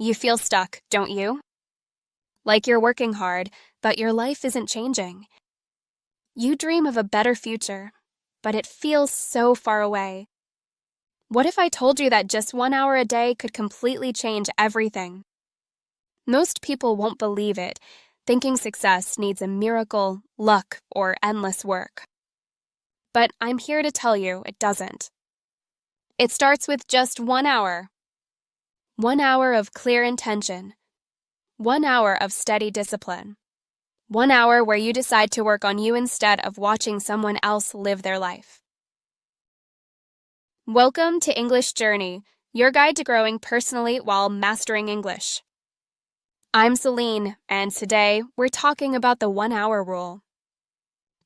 You feel stuck, don't you? Like you're working hard, but your life isn't changing. You dream of a better future, but it feels so far away. What if I told you that just 1 hour a day could completely change everything? Most people won't believe it, thinking success needs a miracle, luck, or endless work. But I'm here to tell you it doesn't. It starts with just 1 hour. 1 hour of clear intention. 1 hour of steady discipline. 1 hour where you decide to work on you instead of watching someone else live their life. Welcome to English Journey, your guide to growing personally while mastering English. I'm Celine, and today we're talking about the 1 hour rule.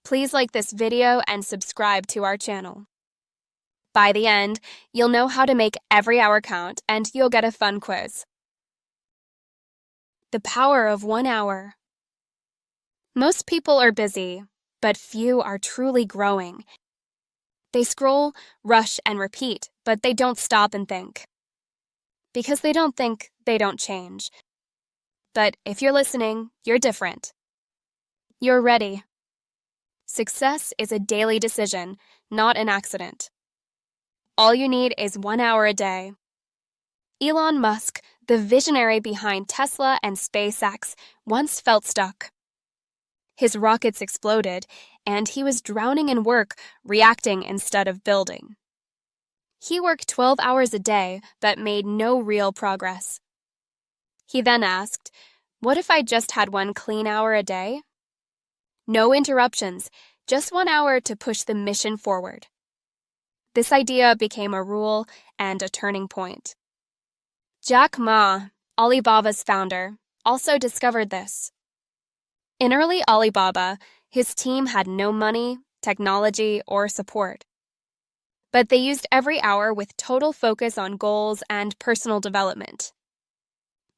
Please like this video and subscribe to our channel. By the end, you'll know how to make every hour count, and you'll get a fun quiz. The power of 1 hour. Most people are busy, but few are truly growing. They scroll, rush, and repeat, but they don't stop and think. Because they don't think, they don't change. But if you're listening, you're different. You're ready. Success is a daily decision, not an accident. All you need is 1 hour a day. Elon Musk, the visionary behind Tesla and SpaceX, once felt stuck. His rockets exploded, and he was drowning in work, reacting instead of building. He worked 12 hours a day, but made no real progress. He then asked, "What if I just had one clean hour a day?" No interruptions, just 1 hour to push the mission forward. This idea became a rule and a turning point. Jack Ma, Alibaba's founder, also discovered this. In early Alibaba, his team had no money, technology, or support. But they used every hour with total focus on goals and personal development.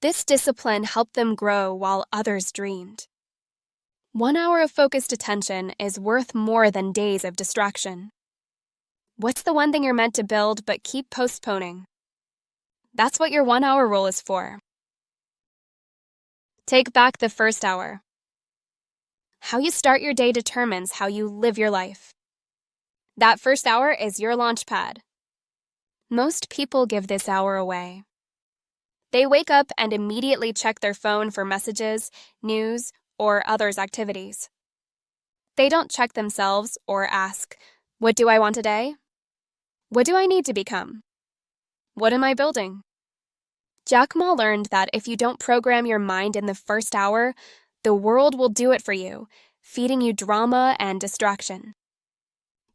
This discipline helped them grow while others dreamed. 1 hour of focused attention is worth more than days of distraction. What's the one thing you're meant to build but keep postponing? That's what your 1 hour rule is for. Take back the first hour. How you start your day determines how you live your life. That first hour is your launch pad. Most people give this hour away. They wake up and immediately check their phone for messages, news, or others' activities. They don't check themselves or ask, "What do I want today? What do I need to become? What am I building?" Jack Ma learned that if you don't program your mind in the first hour, the world will do it for you, feeding you drama and distraction.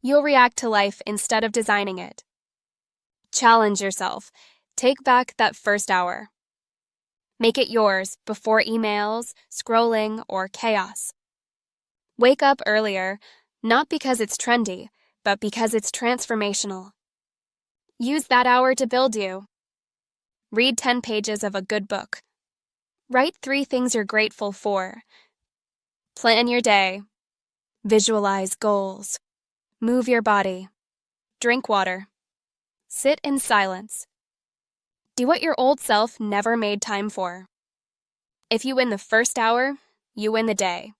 You'll react to life instead of designing it. Challenge yourself. Take back that first hour. Make it yours before emails, scrolling, or chaos. Wake up earlier, not because it's trendy, but because it's transformational. Use that hour to build you. Read 10 pages of a good book. Write 3 things you're grateful for. Plan your day. Visualize goals. Move your body. Drink water. Sit in silence. Do what your old self never made time for. If you win the first hour, you win the day.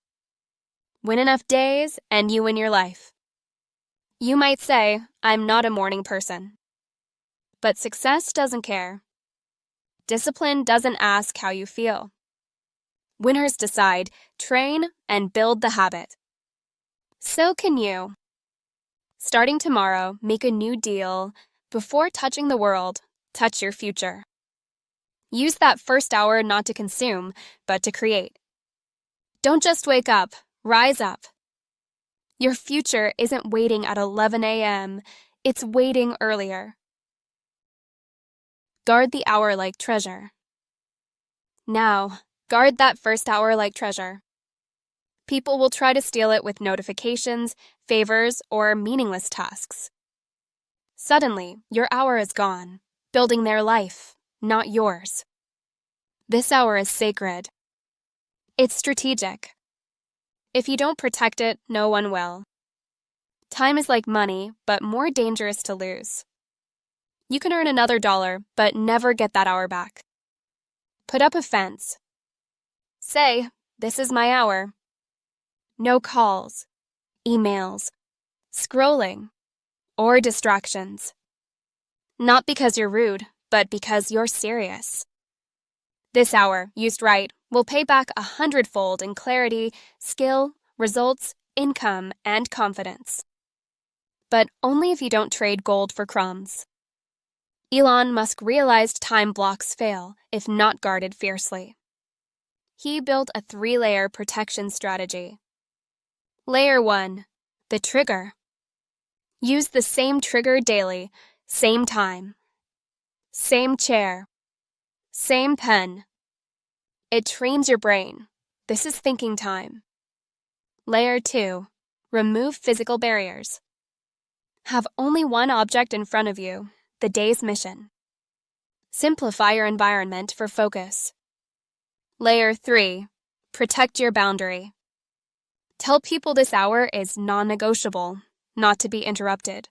Win enough days, and you win your life. You might say, "I'm not a morning person." But success doesn't care. Discipline doesn't ask how you feel. Winners decide, train, and build the habit. So can you. Starting tomorrow, make a new deal. Before touching the world, touch your future. Use that first hour not to consume, but to create. Don't just wake up, rise up. Your future isn't waiting at 11 a.m., it's waiting earlier. Guard the hour like treasure. Now, guard that first hour like treasure. People will try to steal it with notifications, favors, or meaningless tasks. Suddenly, your hour is gone, building their life, not yours. This hour is sacred. It's strategic. If you don't protect it, no one will. Time is like money, but more dangerous to lose. You can earn another $1, but never get that hour back. Put up a fence. Say, "This is my hour." No calls, emails, scrolling, or distractions. Not because you're rude, but because you're serious. This hour, used right, will pay back 100-fold in clarity, skill, results, income, and confidence. But only if you don't trade gold for crumbs. Elon Musk realized time blocks fail if not guarded fiercely. He built a 3-layer protection strategy. Layer 1, the trigger. Use the same trigger daily, same time, same chair, same pen. It trains your brain. This is thinking time. Layer 2, remove physical barriers. Have only one object in front of you, the day's mission. Simplify your environment for focus. Layer 3, protect your boundary. Tell people this hour is non-negotiable, not to be interrupted.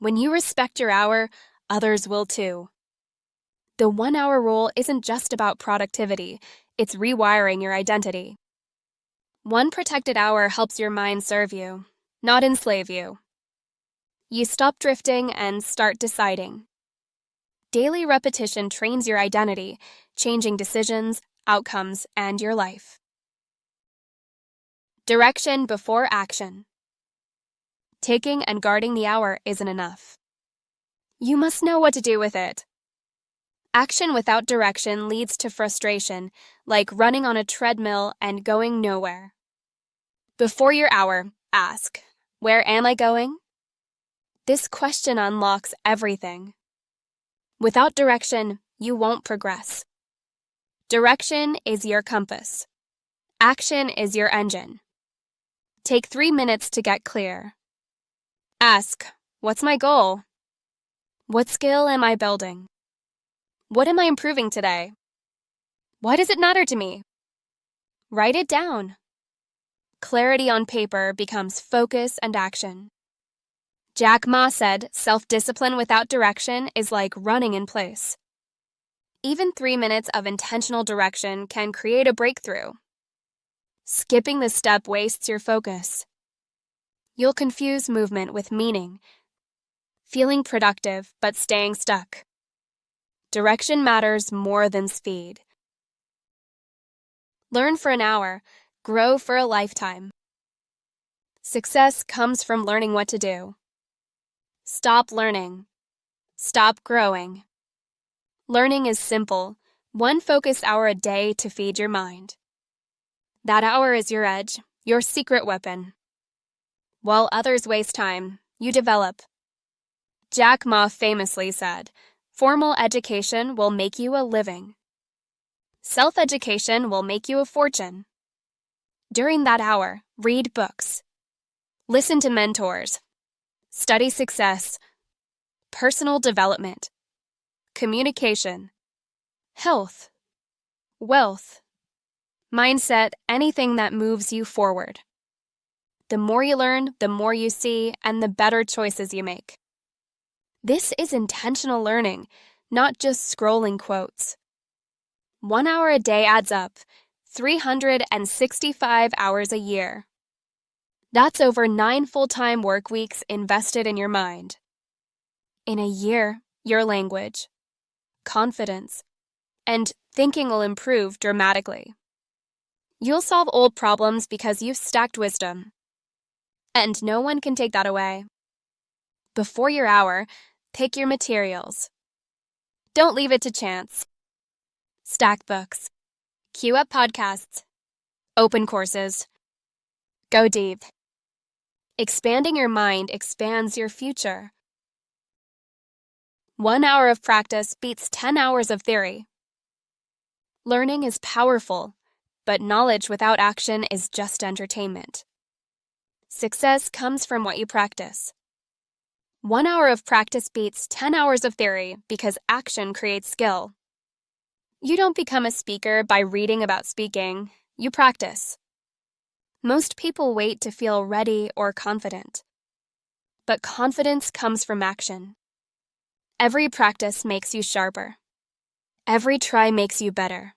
When you respect your hour, others will too. The 1-hour rule isn't just about productivity, it's rewiring your identity. One protected hour helps your mind serve you, not enslave you. You stop drifting and start deciding. Daily repetition trains your identity, changing decisions, outcomes, and your life. Direction before action. Taking and guarding the hour isn't enough. You must know what to do with it. Action without direction leads to frustration, like running on a treadmill and going nowhere. Before your hour, ask, "Where am I going?" This question unlocks everything. Without direction, you won't progress. Direction is your compass. Action is your engine. Take 3 minutes to get clear. Ask, "What's my goal? What skill am I building? What am I improving today? Why does it matter to me?" Write it down. Clarity on paper becomes focus and action. Jack Ma said, "Self-discipline without direction is like running in place." Even 3 minutes of intentional direction can create a breakthrough. Skipping the step wastes your focus. You'll confuse movement with meaning, feeling productive but staying stuck. Direction matters more than speed. Learn for an hour, grow for a lifetime. Success comes from learning what to do. Stop learning. Stop growing. Learning is simple, 1 focused hour a day to feed your mind. That hour is your edge, your secret weapon. While others waste time, you develop. Jack Ma famously said, "Formal education will make you a living. Self-education will make you a fortune." During that hour, read books. Listen to mentors. Study success, personal development, communication, health, wealth, mindset, anything that moves you forward. The more you learn, the more you see, and the better choices you make. This is intentional learning, not just scrolling quotes. 1 hour a day adds up, 365 hours a year. That's over 9 full-time work weeks invested in your mind. In a year, your language, confidence, and thinking will improve dramatically. You'll solve old problems because you've stacked wisdom. And no one can take that away. Before your hour, pick your materials. Don't leave it to chance. Stack books. Queue up podcasts. Open courses. Go deep. Expanding your mind expands your future. 1 hour of practice beats 10 hours of theory. Learning is powerful, but knowledge without action is just entertainment. Success comes from what you practice. 1 hour of practice beats 10 hours of theory because action creates skill. You don't become a speaker by reading about speaking, you practice. Most people wait to feel ready or confident. But confidence comes from action. Every practice makes you sharper. Every try makes you better.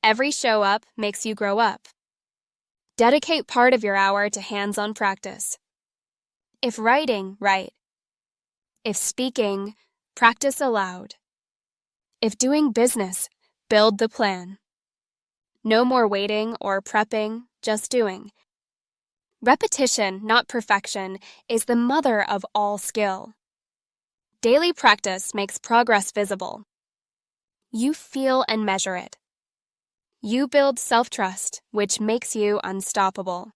Every show up makes you grow up. Dedicate part of your hour to hands-on practice. If writing, write. If speaking, practice aloud. If doing business, build the plan. No more waiting or prepping, just doing. Repetition, not perfection, is the mother of all skill. Daily practice makes progress visible. You feel and measure it. You build self-trust, which makes you unstoppable.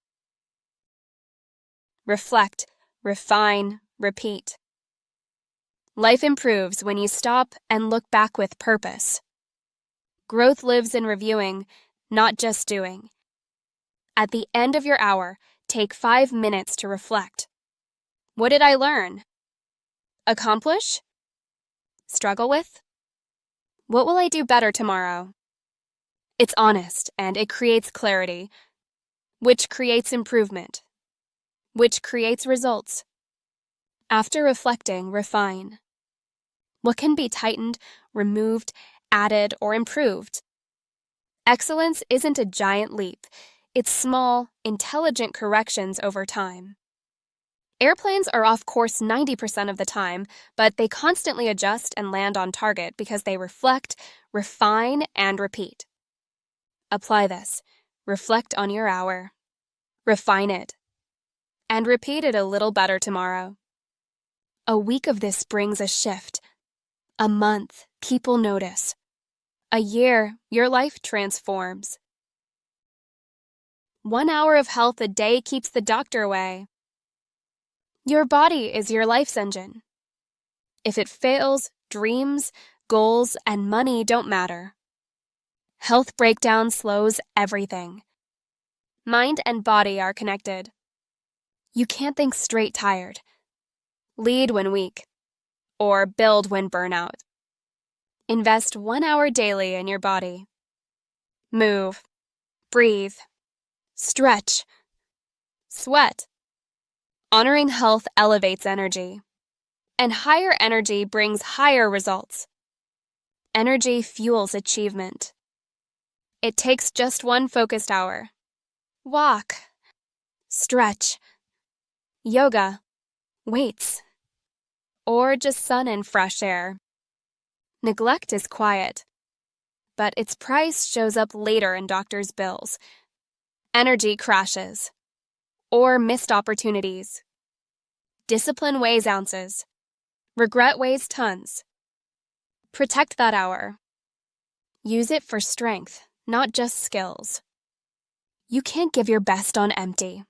Reflect, refine, repeat. Life improves when you stop and look back with purpose. Growth lives in reviewing, not just doing. At the end of your hour, take 5 minutes to reflect. What did I learn? Accomplish? Struggle with? What will I do better tomorrow? It's honest and it creates clarity, which creates improvement, which creates results. After reflecting, refine. What can be tightened, removed, added, or improved? Excellence isn't a giant leap. It's small, intelligent corrections over time. Airplanes are off course 90% of the time, but they constantly adjust and land on target because they reflect, refine, and repeat. Apply this. Reflect on your hour. Refine it. And repeat it a little better tomorrow. A week of this brings a shift. A month, people notice. A year, your life transforms. 1 hour of health a day keeps the doctor away. Your body is your life's engine. If it fails, dreams, goals, and money don't matter. Health breakdown slows everything. Mind and body are connected. You can't think straight tired. Lead when weak, or build when burnout. Invest 1 hour daily in your body. Move, breathe, stretch, sweat. Honoring health elevates energy, and higher energy brings higher results. Energy fuels achievement. It takes just 1 focused hour. Walk, stretch, yoga, weights, or just sun and fresh air. Neglect is quiet, but its price shows up later in doctors' bills. Energy crashes, or missed opportunities. Discipline weighs ounces. Regret weighs tons. Protect that hour. Use it for strength, not just skills. You can't give your best on empty.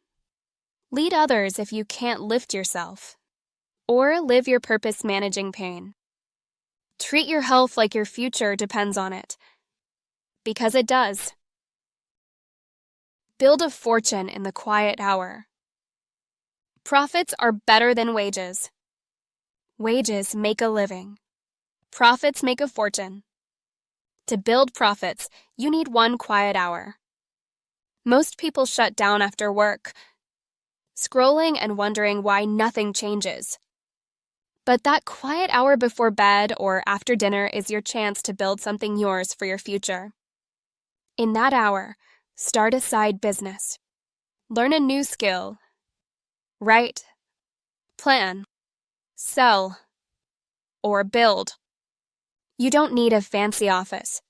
Lead others if you can't lift yourself. Or live your purpose managing pain. Treat your health like your future depends on it. Because it does. Build a fortune in the quiet hour. Profits are better than wages. Wages make a living. Profits make a fortune. To build profits, you need 1 quiet hour. Most people shut down after work, scrolling and wondering why nothing changes. But that quiet hour before bed or after dinner is your chance to build something yours for your future. In that hour, start a side business. Learn a new skill. Write, plan, sell, or build. You don't need a fancy office.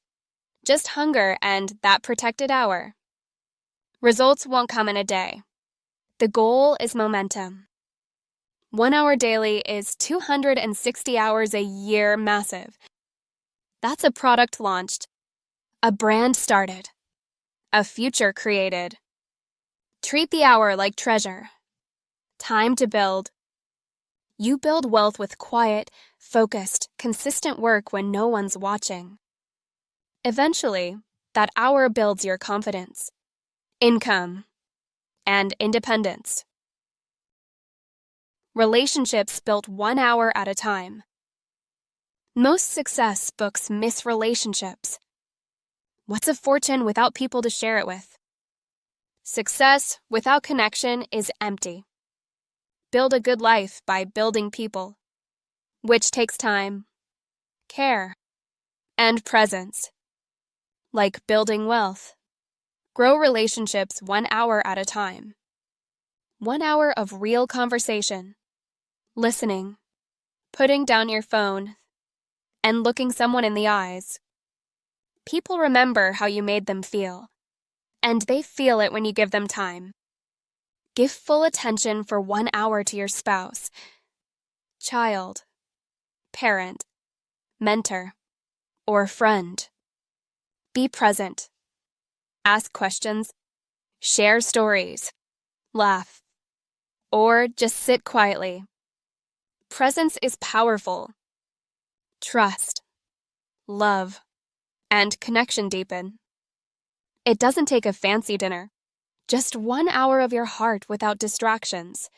Just hunger and that protected hour. Results won't come in a day. The goal is momentum. 1 hour daily is 260 hours a year massive. That's a product launched, a brand started, a future created. Treat the hour like treasure. Time to build. You build wealth with quiet, focused, consistent work when no one's watching. Eventually, that hour builds your confidence, income, and independence. Relationships built 1 hour at a time. Most success books miss relationships. What's a fortune without people to share it with? Success without connection is empty. Build a good life by building people, which takes time, care, and presence. Like building wealth. Grow relationships 1 hour at a time. 1 hour of real conversation, listening, putting down your phone, and looking someone in the eyes. People remember how you made them feel, and they feel it when you give them time. Give full attention for 1 hour to your spouse, child, parent, mentor, or friend. Be present. Ask questions, share stories, laugh, or just sit quietly. Presence is powerful. Trust, love, and connection deepen. It doesn't take a fancy dinner, just 1 hour of your heart without distractions.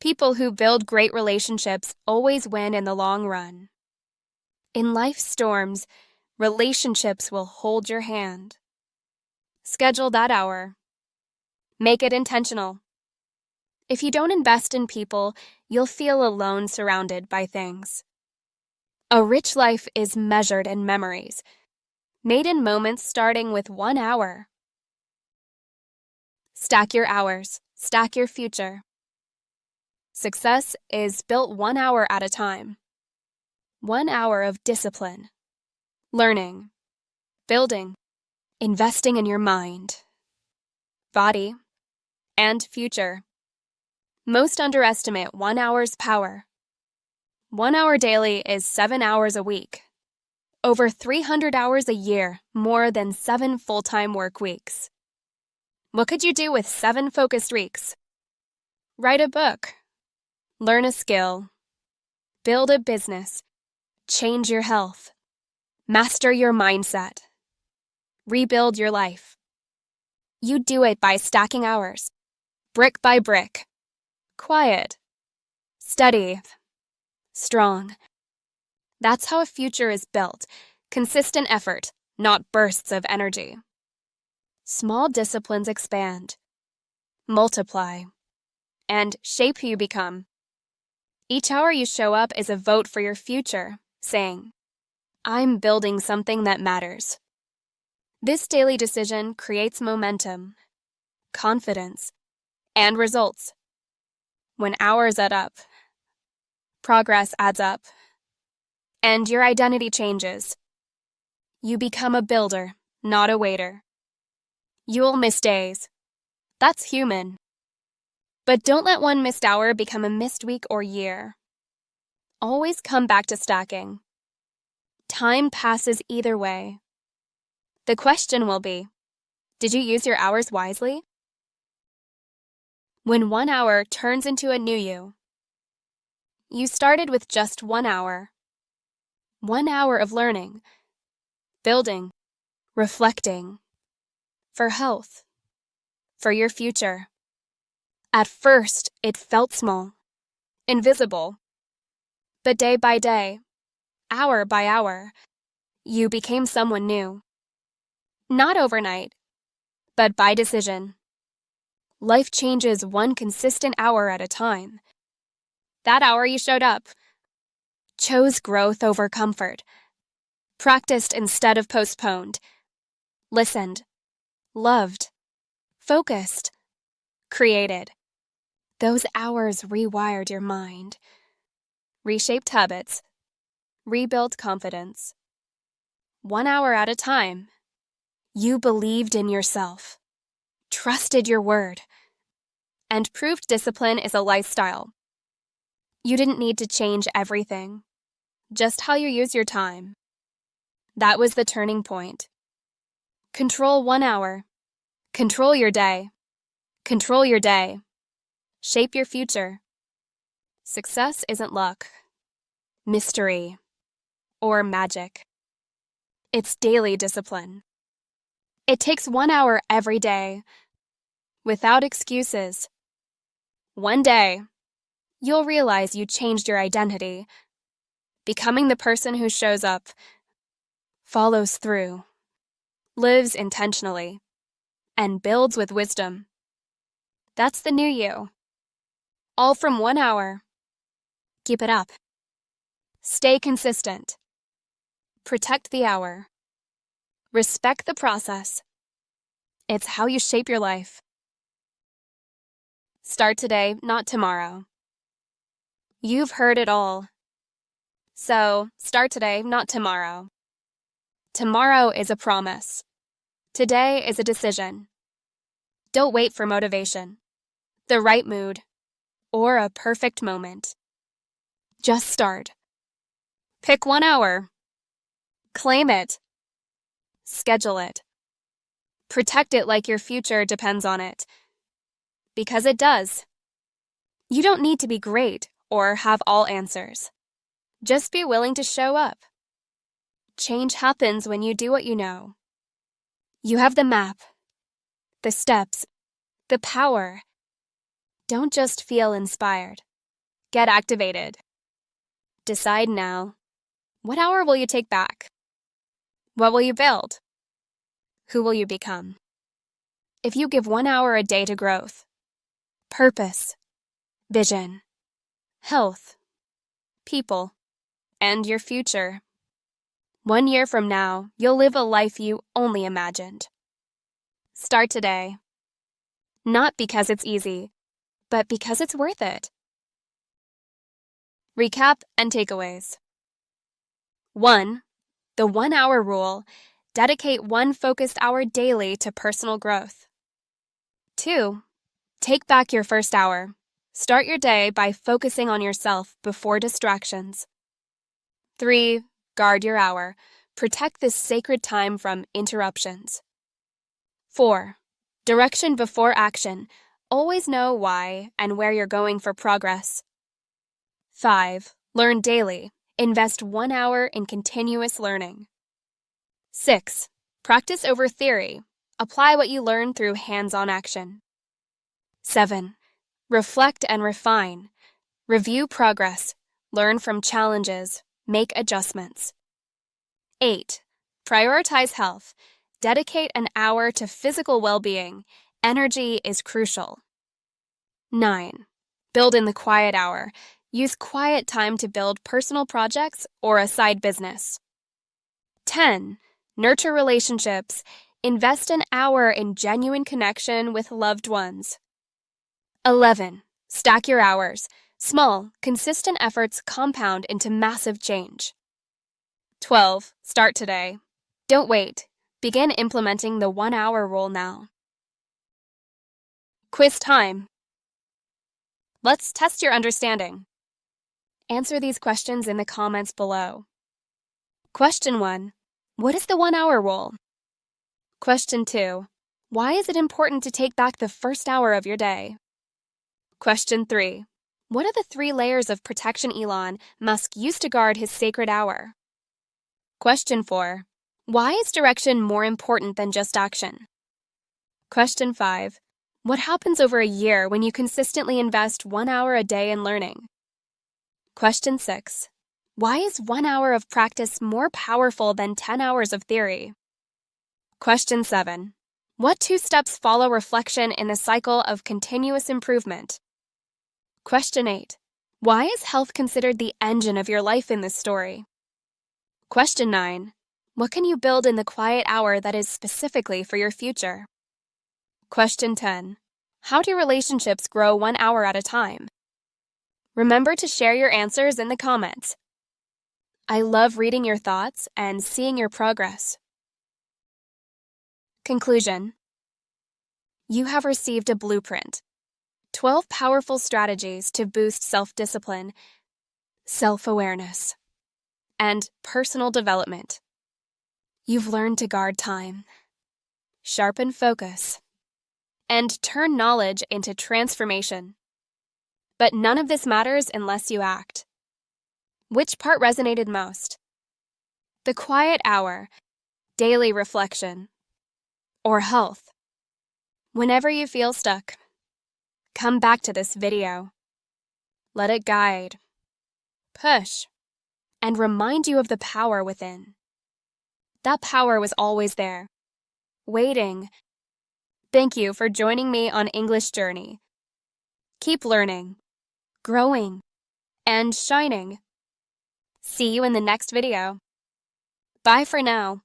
People who build great relationships always win in the long run. In life's storms, relationships will hold your hand. Schedule that hour. Make it intentional. If you don't invest in people, you'll feel alone surrounded by things. A rich life is measured in memories, made in moments starting with 1 hour. Stack your hours, stack your future. Success is built 1 hour at a time. 1 hour of discipline, learning, building, investing in your mind, body, and future. Most underestimate 1 hour's power. 1 hour daily is 7 hours a week. Over 300 hours a year, more than 7 full-time work weeks. What could you do with 7 focused weeks? Write a book. Learn a skill. Build a business. Change your health. Master your mindset. Rebuild your life. You do it by stacking hours, brick by brick. Quiet. Steady. Strong. That's how a future is built. Consistent effort, not bursts of energy. Small disciplines expand, multiply, and shape who you become. Each hour you show up is a vote for your future, saying, I'm building something that matters. This daily decision creates momentum, confidence, and results. When hours add up, progress adds up, and your identity changes. You become a builder, not a waiter. You'll miss days. That's human. But don't let one missed hour become a missed week or year. Always come back to stacking. Time passes either way. The question will be, did you use your hours wisely? When 1 hour turns into a new you, you started with just 1 hour. 1 hour of learning, building, reflecting, for health, for your future. At first, it felt small, invisible. But day by day, hour by hour, you became someone new. Not overnight, but by decision. Life changes 1 consistent hour at a time. That hour you showed up, chose growth over comfort, practiced instead of postponed, listened, loved, focused, created. Those hours rewired your mind, reshaped habits, rebuilt confidence. 1 hour at a time, you believed in yourself, trusted your word, and proved discipline is a lifestyle. You didn't need to change everything, just how you use your time. That was the turning point. Control 1 hour. Control your day. Control your day. Shape your future. Success isn't luck, mystery, or magic. It's daily discipline. It takes 1 hour every day, without excuses. One day, you'll realize you changed your identity, becoming the person who shows up, follows through, lives intentionally, and builds with wisdom. That's the new you. All from 1 hour. Keep it up. Stay consistent. Protect the hour. Respect the process. It's how you shape your life. Start today, not tomorrow. You've heard it all. So, start today, not tomorrow. Tomorrow is a promise. Today is a decision. Don't wait for motivation, the right mood, or a perfect moment. Just start. Pick 1 hour. Claim it. Schedule it. Protect it like your future depends on it. Because it does. You don't need to be great or have all answers. Just be willing to show up. Change happens when you do what you know. You have the map, the steps, the power. Don't just feel inspired. Get activated. Decide now. What hour will you take back? What will you build? Who will you become? If you give 1 hour a day to growth, purpose, vision, health, people, and your future, 1 year from now, you'll live a life you only imagined. Start today. Not because it's easy, but because it's worth it. Recap and takeaways. 1. The 1 hour rule. Dedicate 1 focused hour daily to personal growth. 2. Take back your first hour. Start your day by focusing on yourself before distractions. 3. Guard your hour. Protect this sacred time from interruptions. 4. Direction before action. Always know why and where you're going for progress. 5. Learn daily. Invest 1 hour in continuous learning. 6. Practice over theory. Apply what you learn through hands-on action. 7. Reflect and refine. Review progress. Learn from challenges. Make adjustments. 8. Prioritize health. Dedicate an hour to physical well-being. Energy is crucial. 9. Build in the quiet hour. Use quiet time to build personal projects or a side business. 10. Nurture relationships. Invest an hour in genuine connection with loved ones. 11. Stack your hours. Small, consistent efforts compound into massive change. 12. Start today. Don't wait. Begin implementing the 1 hour rule now. Quiz time. Let's test your understanding. Answer these questions in the comments below. Question 1. What is the 1 hour rule? Question 2. Why is it important to take back the first hour of your day? Question 3. What are the 3 layers of protection Elon Musk used to guard his sacred hour? Question 4. Why is direction more important than just action? Question 5. What happens over a year when you consistently invest 1 hour a day in learning? Question 6. Why is 1 hour of practice more powerful than 10 hours of theory? Question 7. What 2 steps follow reflection in the cycle of continuous improvement? Question 8. Why is health considered the engine of your life in this story? Question 9. What can you build in the quiet hour that is specifically for your future? Question 10. How do relationships grow 1 hour at a time? Remember to share your answers in the comments. I love reading your thoughts and seeing your progress. Conclusion. You have received a blueprint. 12 powerful strategies to boost self-discipline, self-awareness, and personal development. You've learned to guard time, sharpen focus, and turn knowledge into transformation. But none of this matters unless you act. Which part resonated most? The quiet hour, daily reflection, or health? Whenever you feel stuck, come back to this video. Let it guide, push, and remind you of the power within. That power was always there, waiting. Thank you for joining me on English Journey. Keep learning, growing, and shining. See you in the next video. Bye for now.